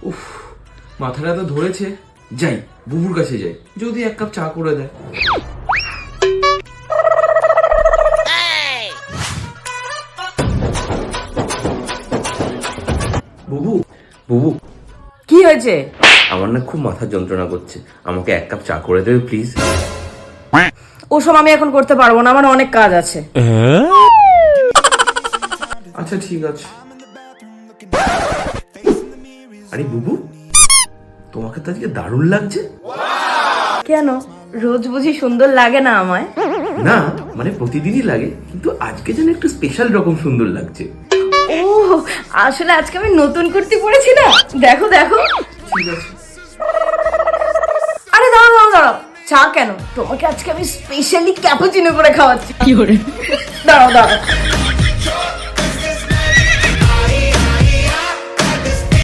উফ, মাথাটা তো ধরেছে। যাই, বুবুর কাছে যাই, যদি এক কাপ চা করে দেয়। বুবু, বুবু, কি হয়েছে? আমার না খুব মাথা যন্ত্রণা করছে, আমাকে এক কাপ চা করে দেবে প্লিজ। ওসব আমি এখন করতে পারবো না, আমার অনেক কাজ আছে। আচ্ছা ঠিক আছে। আরে বুবু, তোমাকে তো আজকে দারুণ লাগছে। কেন, রোজ বুঝি সুন্দর লাগে না আমায়? না মানে প্রতিদিনই লাগে, কিন্তু আজকে যেন একটু স্পেশাল রকম সুন্দর লাগছে। ও, আসলে আজকে আমি নতুন কুর্তি পরেছি না, দেখো দেখো। ঠিক আছে। আরে দাঁড়াও দাঁড়াও দাঁড়াও, চা কেন? তোমাকে আজকে আমি স্পেশালি ক্যাপুচিনো করে খাওয়াচ্ছি। কি করে? দাঁড়াও দাঁড়াও।